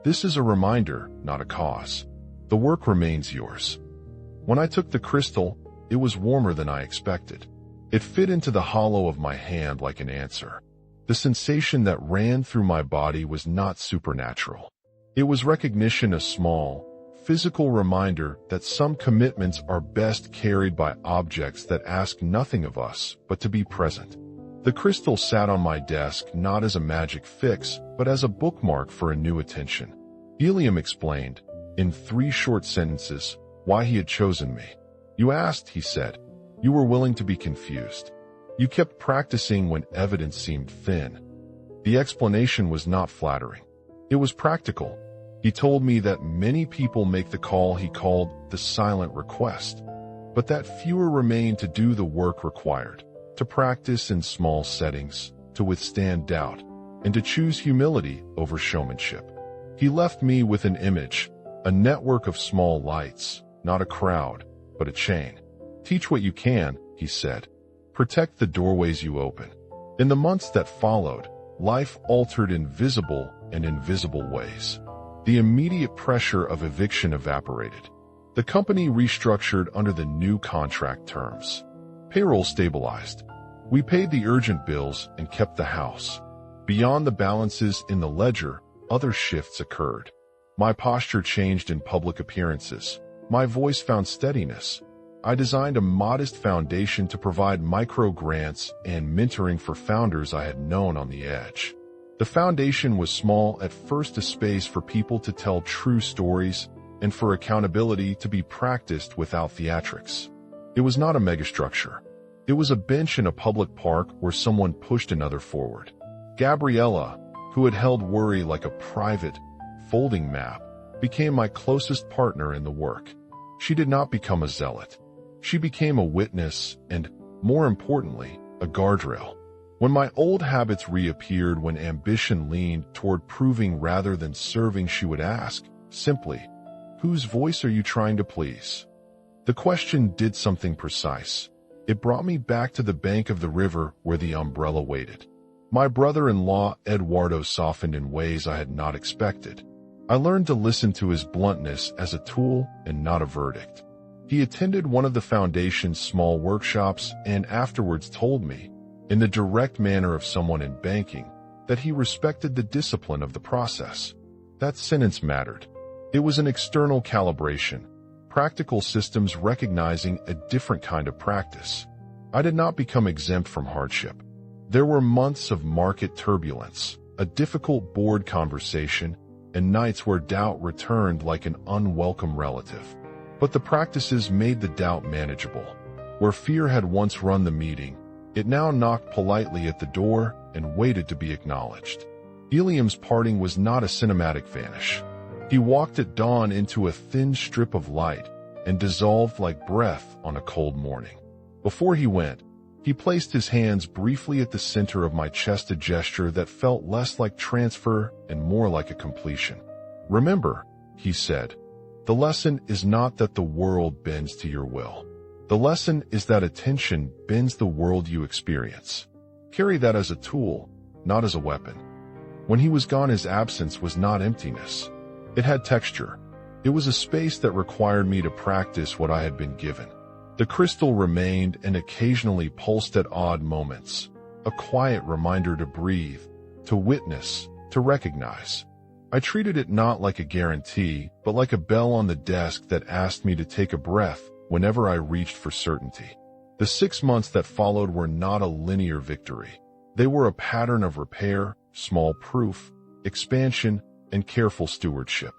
"This is a reminder, not a cause. The work remains yours." When I took the crystal, it was warmer than I expected. It fit into the hollow of my hand like an answer. The sensation that ran through my body was not supernatural. It was recognition, a small, physical reminder that some commitments are best carried by objects that ask nothing of us but to be present. The crystal sat on my desk not as a magic fix, but as a bookmark for a new attention. Eliam explained, in 3 short sentences, why he had chosen me. "You asked," he said. "You were willing to be confused. You kept practicing when evidence seemed thin." The explanation was not flattering. It was practical. He told me that many people make the call he called the silent request, but that fewer remain to do the work required, to practice in small settings, to withstand doubt, and to choose humility over showmanship. He left me with an image, a network of small lights, not a crowd, but a chain. "Teach what you can," he said. "Protect the doorways you open." In the months that followed, life altered in visible and invisible ways. The immediate pressure of eviction evaporated. The company restructured under the new contract terms. Payroll stabilized. We paid the urgent bills and kept the house. Beyond the balances in the ledger, other shifts occurred. My posture changed in public appearances. My voice found steadiness. I designed a modest foundation to provide micro grants and mentoring for founders I had known on the edge. The foundation was small at first, a space for people to tell true stories and for accountability to be practiced without theatrics. It was not a megastructure. It was a bench in a public park where someone pushed another forward. Gabriella, who had held worry like a private, folding map, became my closest partner in the work. She did not become a zealot. She became a witness and, more importantly, a guardrail. When my old habits reappeared, when ambition leaned toward proving rather than serving, she would ask, simply, "Whose voice are you trying to please?" The question did something precise. It brought me back to the bank of the river where the umbrella waited. My brother-in-law, Eduardo, softened in ways I had not expected. I learned to listen to his bluntness as a tool and not a verdict. He attended one of the foundation's small workshops and afterwards told me, in the direct manner of someone in banking, that he respected the discipline of the process. That sentence mattered. It was an external calibration, practical systems recognizing a different kind of practice. I did not become exempt from hardship. There were months of market turbulence, a difficult board conversation, and nights where doubt returned like an unwelcome relative. But the practices made the doubt manageable. Where fear had once run the meeting, it now knocked politely at the door and waited to be acknowledged. Eliam's parting was not a cinematic vanish. He walked at dawn into a thin strip of light and dissolved like breath on a cold morning. Before he went, he placed his hands briefly at the center of my chest, a gesture that felt less like transfer and more like a completion. "Remember," he said, "the lesson is not that the world bends to your will. The lesson is that attention bends the world you experience. Carry that as a tool, not as a weapon." When he was gone, his absence was not emptiness. It had texture. It was a space that required me to practice what I had been given. The crystal remained and occasionally pulsed at odd moments, a quiet reminder to breathe, to witness, to recognize. I treated it not like a guarantee, but like a bell on the desk that asked me to take a breath whenever I reached for certainty. The 6 months that followed were not a linear victory. They were a pattern of repair, small proof, expansion, and careful stewardship.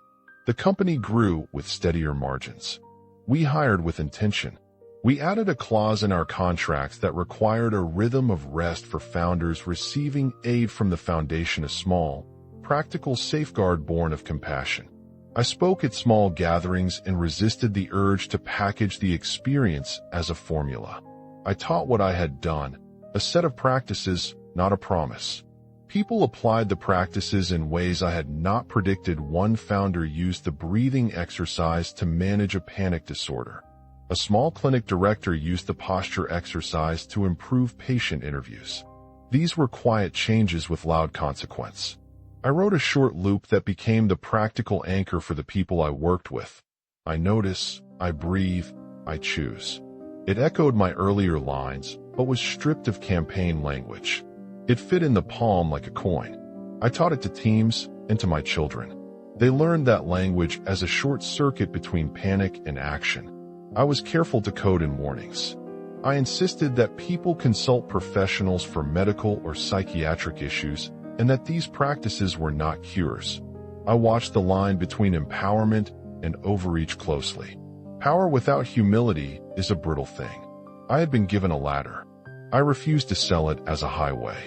The company grew with steadier margins. We hired with intention. We added a clause in our contracts that required a rhythm of rest for founders receiving aid from the foundation, a small, practical safeguard born of compassion. I spoke at small gatherings and resisted the urge to package the experience as a formula. I taught what I had done, a set of practices, not a promise. People applied the practices in ways I had not predicted. One founder used the breathing exercise to manage a panic disorder. A small clinic director used the posture exercise to improve patient interviews. These were quiet changes with loud consequence. I wrote a short loop that became the practical anchor for the people I worked with. I notice, I breathe, I choose. It echoed my earlier lines, but was stripped of campaign language. It fit in the palm like a coin. I taught it to teams and to my children. They learned that language as a short circuit between panic and action. I was careful to code in warnings. I insisted that people consult professionals for medical or psychiatric issues and that these practices were not cures. I watched the line between empowerment and overreach closely. Power without humility is a brittle thing. I had been given a ladder. I refused to sell it as a highway.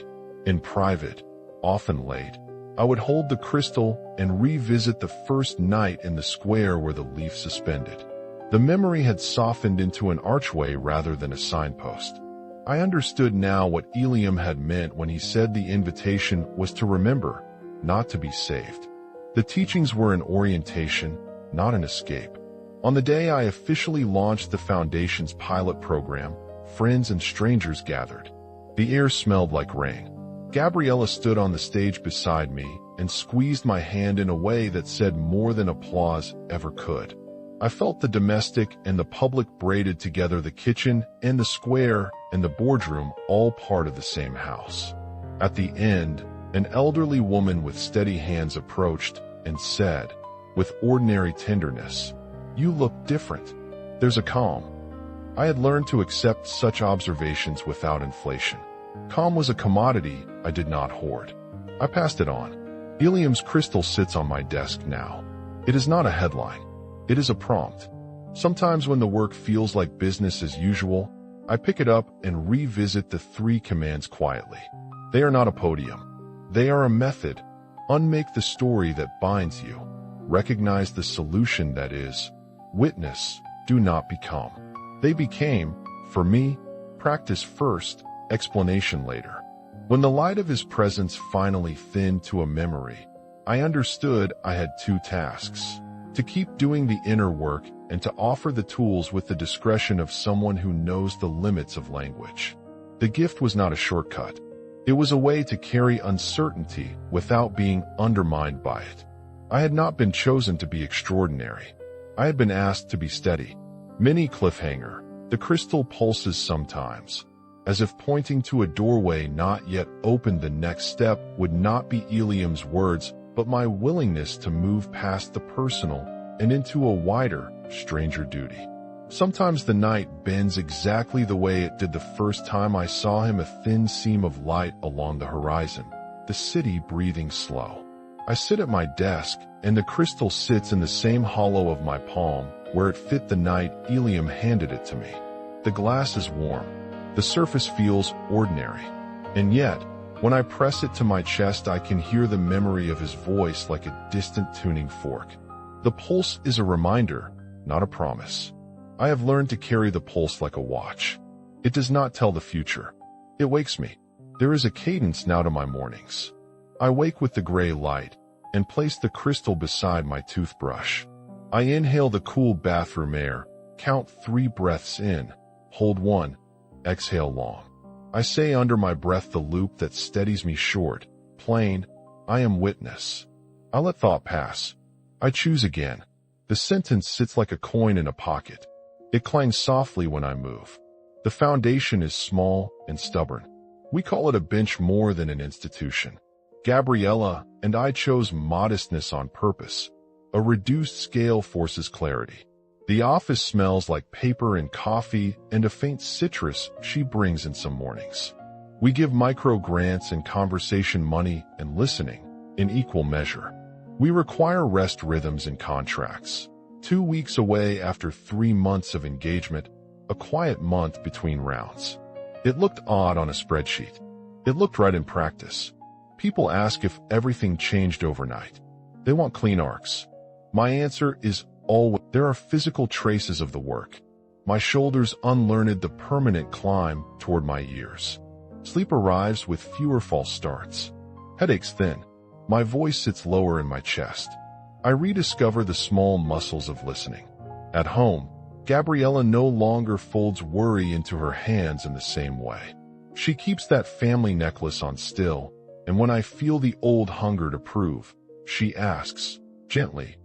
In private, often late, I would hold the crystal and revisit the first night in the square where the leaf suspended. The memory had softened into an archway rather than a signpost. I understood now what Eliam had meant when he said the invitation was to remember, not to be saved. The teachings were an orientation, not an escape. On the day I officially launched the Foundation's pilot program, friends and strangers gathered. The air smelled like rain. Gabriella stood on the stage beside me and squeezed my hand in a way that said more than applause ever could. I felt the domestic and the public braided together, the kitchen and the square and the boardroom, all part of the same house. At the end, an elderly woman with steady hands approached and said, with ordinary tenderness, "You look different." There's a calm. I had learned to accept such observations without inflation. Calm was a commodity I did not hoard. I passed it on. Eliam's crystal sits on my desk now. It is not a headline. It is a prompt. Sometimes when the work feels like business as usual, I pick it up and revisit the 3 commands quietly. They are not a podium. They are a method. Unmake the story that binds you. Recognize the solution that is. Witness, do not become. They became, for me, practice first, explanation later. When the light of his presence finally thinned to a memory, I understood I had 2 tasks. To keep doing the inner work and to offer the tools with the discretion of someone who knows the limits of language. The gift was not a shortcut. It was a way to carry uncertainty without being undermined by it. I had not been chosen to be extraordinary. I had been asked to be steady. Mini cliffhanger. The crystal pulses sometimes, as if pointing to a doorway not yet opened. The next step would not be Eliam's words, but my willingness to move past the personal and into a wider, stranger duty. Sometimes the night bends exactly the way it did the first time I saw him, a thin seam of light along the horizon, the city breathing slow. I sit at my desk, and the crystal sits in the same hollow of my palm, where it fit the night Eliam handed it to me. The glass is warm. The surface feels ordinary. And yet, when I press it to my chest, I can hear the memory of his voice like a distant tuning fork. The pulse is a reminder, not a promise. I have learned to carry the pulse like a watch. It does not tell the future. It wakes me. There is a cadence now to my mornings. I wake with the gray light and place the crystal beside my toothbrush. I inhale the cool bathroom air, count 3 breaths in, hold 1, exhale long. I say under my breath the loop that steadies me short, plain, I am witness. I let thought pass. I choose again. The sentence sits like a coin in a pocket. It clangs softly when I move. The foundation is small and stubborn. We call it a bench more than an institution. Gabriella and I chose modestness on purpose. A reduced scale forces clarity. The office smells like paper and coffee and a faint citrus she brings in some mornings. We give micro grants and conversation money and listening in equal measure. We require rest rhythms in contracts. 2 weeks away after 3 months of engagement, a quiet month between rounds. It looked odd on a spreadsheet. It looked right in practice. People ask if everything changed overnight. They want clean arcs. My answer is always, there are physical traces of the work. My shoulders unlearned the permanent climb toward my ears. Sleep arrives with fewer false starts. Headaches thin. My voice sits lower in my chest. I rediscover the small muscles of listening. At home, Gabriella no longer folds worry into her hands in the same way. She keeps that family necklace on still, and when I feel the old hunger to prove, she asks, gently,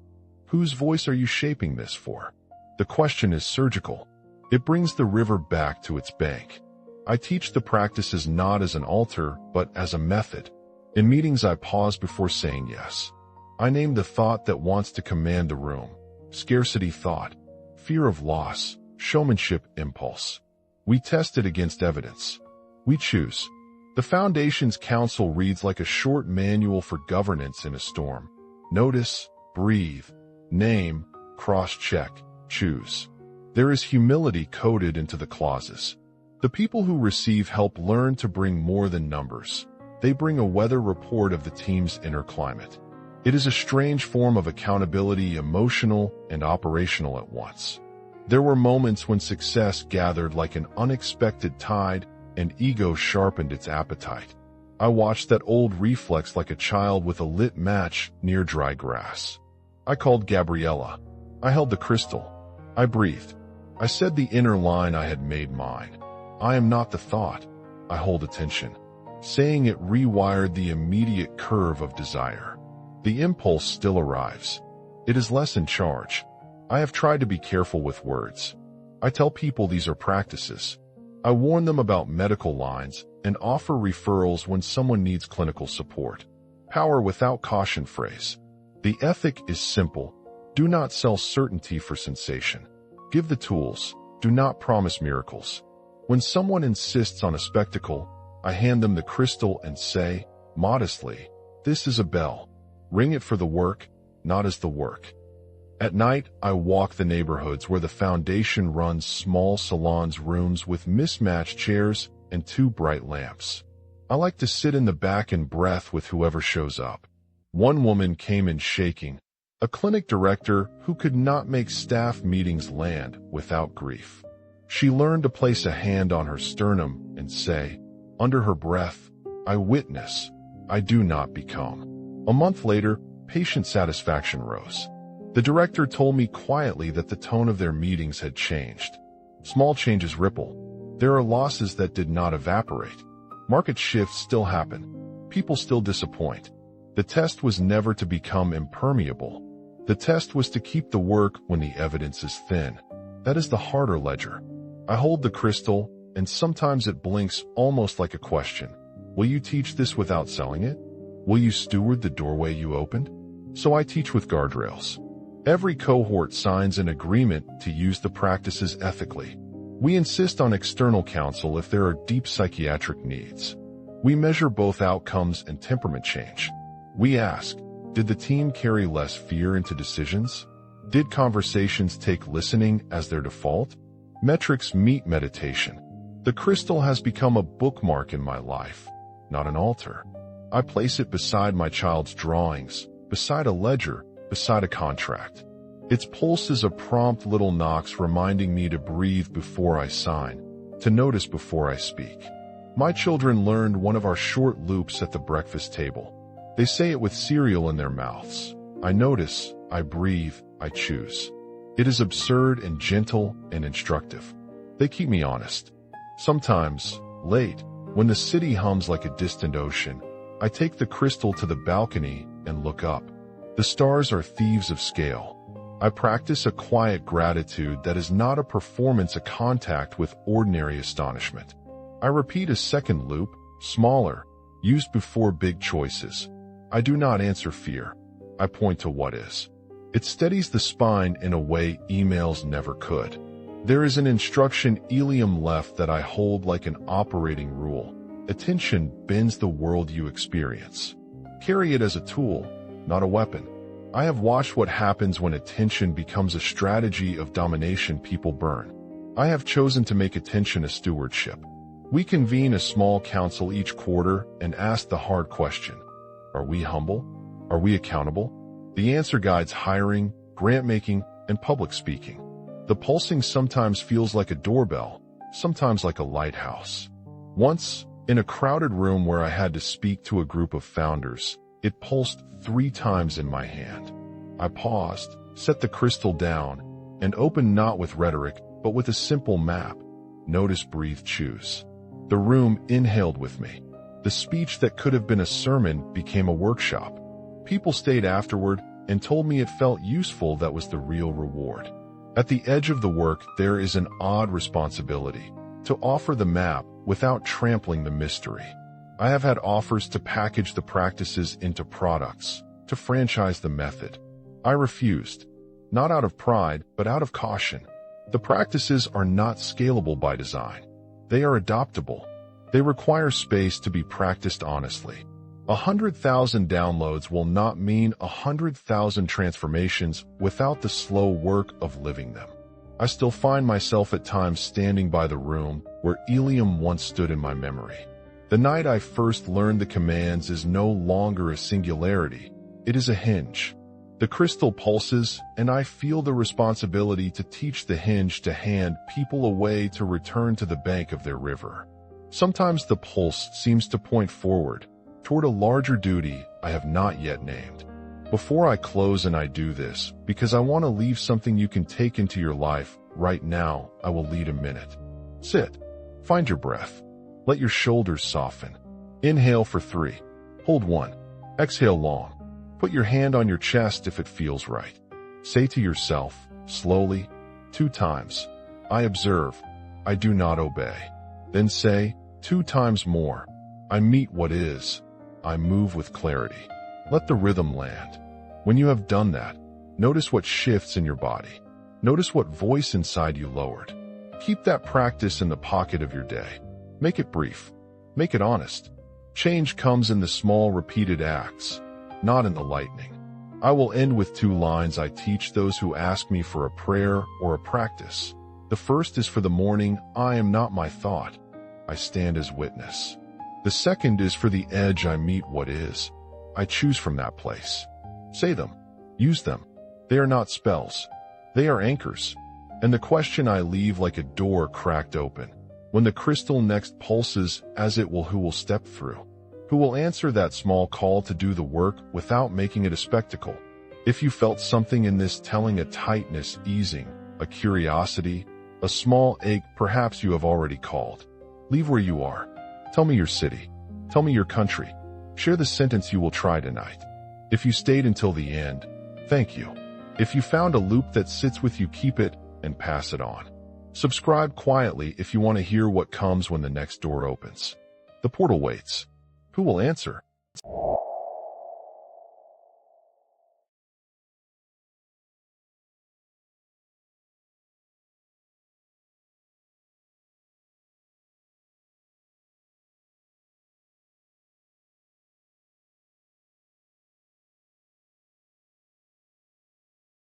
"Whose voice are you shaping this for?" The question is surgical. It brings the river back to its bank. I teach the practices not as an altar, but as a method. In meetings I pause before saying yes. I name the thought that wants to command the room. Scarcity thought, fear of loss, showmanship impulse. We test it against evidence. We choose. The Foundation's counsel reads like a short manual for governance in a storm. Notice, breathe, name, cross-check, choose. There is humility coded into the clauses. The people who receive help learn to bring more than numbers. They bring a weather report of the team's inner climate. It is a strange form of accountability, emotional and operational at once. There were moments when success gathered like an unexpected tide and ego sharpened its appetite. I watched that old reflex like a child with a lit match near dry grass. I called Gabriella. I held the crystal. I breathed. I said the inner line I had made mine. I am not the thought. I hold attention. Saying it rewired the immediate curve of desire. The impulse still arrives. It is less in charge. I have tried to be careful with words. I tell people these are practices. I warn them about medical lines and offer referrals when someone needs clinical support. Power without caution phrase. The ethic is simple. Do not sell certainty for sensation. Give the tools. Do not promise miracles. When someone insists on a spectacle, I hand them the crystal and say, modestly, this is a bell. Ring it for the work, not as the work. At night, I walk the neighborhoods where the Foundation runs small salons, rooms with mismatched chairs and 2 bright lamps. I like to sit in the back and breath with whoever shows up. One woman came in shaking, a clinic director who could not make staff meetings land without grief. She learned to place a hand on her sternum and say, under her breath, I witness, I do not become. A month later, patient satisfaction rose. The director told me quietly that the tone of their meetings had changed. Small changes ripple. There are losses that did not evaporate. Market shifts still happen. People still disappoint. The test was never to become impermeable. The test was to keep the work when the evidence is thin. That is the harder ledger. I hold the crystal, and sometimes it blinks almost like a question. Will you teach this without selling it? Will you steward the doorway you opened? So I teach with guardrails. Every cohort signs an agreement to use the practices ethically. We insist on external counsel if there are deep psychiatric needs. We measure both outcomes and temperament change. We ask, did the team carry less fear into decisions? Did conversations take listening as their default? Metrics meet meditation. The crystal has become a bookmark in my life, not an altar. I place it beside my child's drawings, beside a ledger, beside a contract. Its pulse is a prompt little knocks reminding me to breathe before I sign, to notice before I speak. My children learned one of our short loops at the breakfast table. They say it with cereal in their mouths. I notice, I breathe, I choose. It is absurd and gentle and instructive. They keep me honest. Sometimes, late, when the city hums like a distant ocean, I take the crystal to the balcony and look up. The stars are thieves of scale. I practice a quiet gratitude that is not a performance, a contact with ordinary astonishment. I repeat a second loop, smaller, used before big choices. I do not answer fear. I point to what is. It steadies the spine in a way emails never could. There is an instruction Eliam left that I hold like an operating rule. Attention bends the world you experience. Carry it as a tool, not a weapon. I have watched what happens when attention becomes a strategy of domination. People burn. I have chosen to make attention a stewardship. We convene a small council each quarter and ask the hard question. Are we humble? Are we accountable? The answer guides hiring, grant-making, and public speaking. The pulsing sometimes feels like a doorbell, sometimes like a lighthouse. Once, in a crowded room where I had to speak to a group of founders, it pulsed 3 times in my hand. I paused, set the crystal down, and opened not with rhetoric, but with a simple map. Notice, breathe, choose. The room inhaled with me. The speech that could have been a sermon became a workshop. People stayed afterward and told me it felt useful. That was the real reward. At the edge of the work, there is an odd responsibility to offer the map without trampling the mystery. I have had offers to package the practices into products, to franchise the method. I refused, not out of pride, but out of caution. The practices are not scalable by design. They are adoptable. They require space to be practiced honestly. 100,000 downloads will not mean 100,000 transformations without the slow work of living them. I still find myself at times standing by the room where Ilium once stood in my memory. The night I first learned the commands is no longer a singularity. It is a hinge. The crystal pulses, and I feel the responsibility to teach the hinge to hand people a way to return to the bank of their river. Sometimes the pulse seems to point forward, toward a larger duty I have not yet named. Before I close, and I do this because I want to leave something you can take into your life right now, I will lead a minute. Sit. Find your breath. Let your shoulders soften. Inhale for 3. Hold 1. Exhale long. Put your hand on your chest if it feels right. Say to yourself, slowly, 2 times, I observe, I do not obey. Then say, 2 times more, I meet what is, I move with clarity. Let the rhythm land. When you have done that, notice what shifts in your body. Notice what voice inside you lowered. Keep that practice in the pocket of your day. Make it brief. Make it honest. Change comes in the small repeated acts, not in the lightning. I will end with 2 lines I teach those who ask me for a prayer or a practice. The first is for the morning, I am not my thought. I stand as witness. The second is for the edge, I meet what is. I choose from that place. Say them. Use them. They are not spells. They are anchors. And the question I leave like a door cracked open. When the crystal next pulses, as it will, who will step through? Who will answer that small call to do the work without making it a spectacle? If you felt something in this telling, a tightness easing, a curiosity, a small ache, perhaps you have already called. Leave where you are. Tell me your city. Tell me your country. Share the sentence you will try tonight. If you stayed until the end, thank you. If you found a loop that sits with you, keep it and pass it on. Subscribe quietly if you want to hear what comes when the next door opens. The portal waits. Who will answer?